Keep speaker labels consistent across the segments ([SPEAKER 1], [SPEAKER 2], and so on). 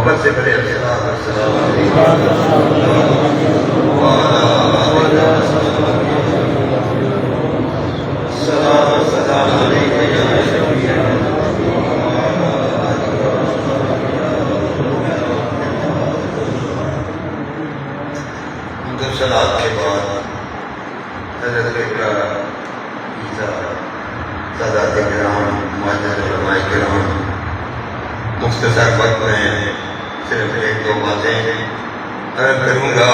[SPEAKER 1] محبت سے بڑے صلاة کے بعد حضرت سادات کرام معزز علماء کرام مختصر وقت میں صرف ایک دو باتیں عرض کروں گا.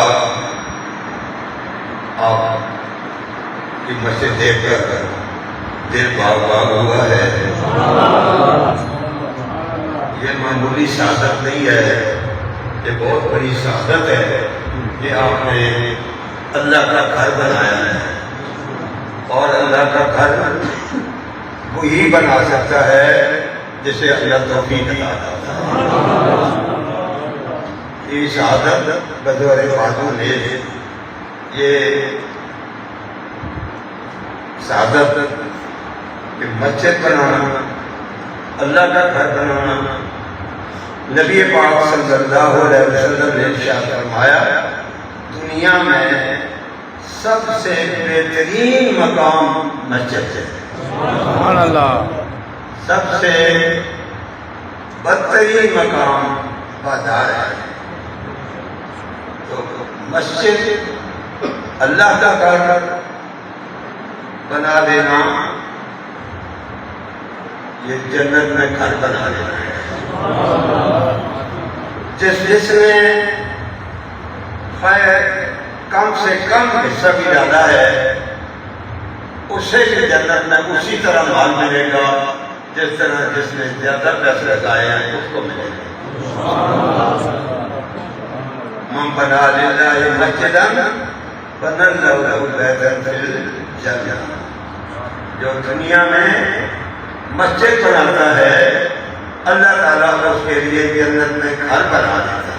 [SPEAKER 1] آپ کی مسجد دیکھ کر دل باغ باغ ہوا ہے. یہ معمولی سعادت نہیں ہے، یہ بہت بڑی سعادت ہے کہ آپ نے اللہ کا گھر بنایا ہے، اور اللہ کا گھر وہی بنا سکتا ہے جسے اللہ توفیق عطا کرتا ہے. یہ شہادت بطور بہادر نے یہ شہادت کہ مسجد بنانا، اللہ کا گھر بنانا، نبی پاک صلی اللہ علیہ وسلم نے ارشاد فرمایا دنیا میں سب سے بہترین مقام مسجد ہے.
[SPEAKER 2] سبحان اللہ.
[SPEAKER 1] سب سے بدترین مقام بازار ہے. تو مسجد اللہ کا گھر بنا دینا یہ جنت میں گھر بنا دینا ہے. جس میں خیر کم سے کم حصہ بھی زیادہ ہے، اسے بھی جنت میں اسی طرح مال ملے گا جس طرح جس نے زیادہ پیسے لگائے ہیں اس کو ملے گا. من بنا للہ مسجدا بنى له بیتا فی الجنہ. جو دنیا میں مسجد بناتا ہے اللہ تعالیٰ اس کے لیے جنت میں گھر بنا دیتا ہے.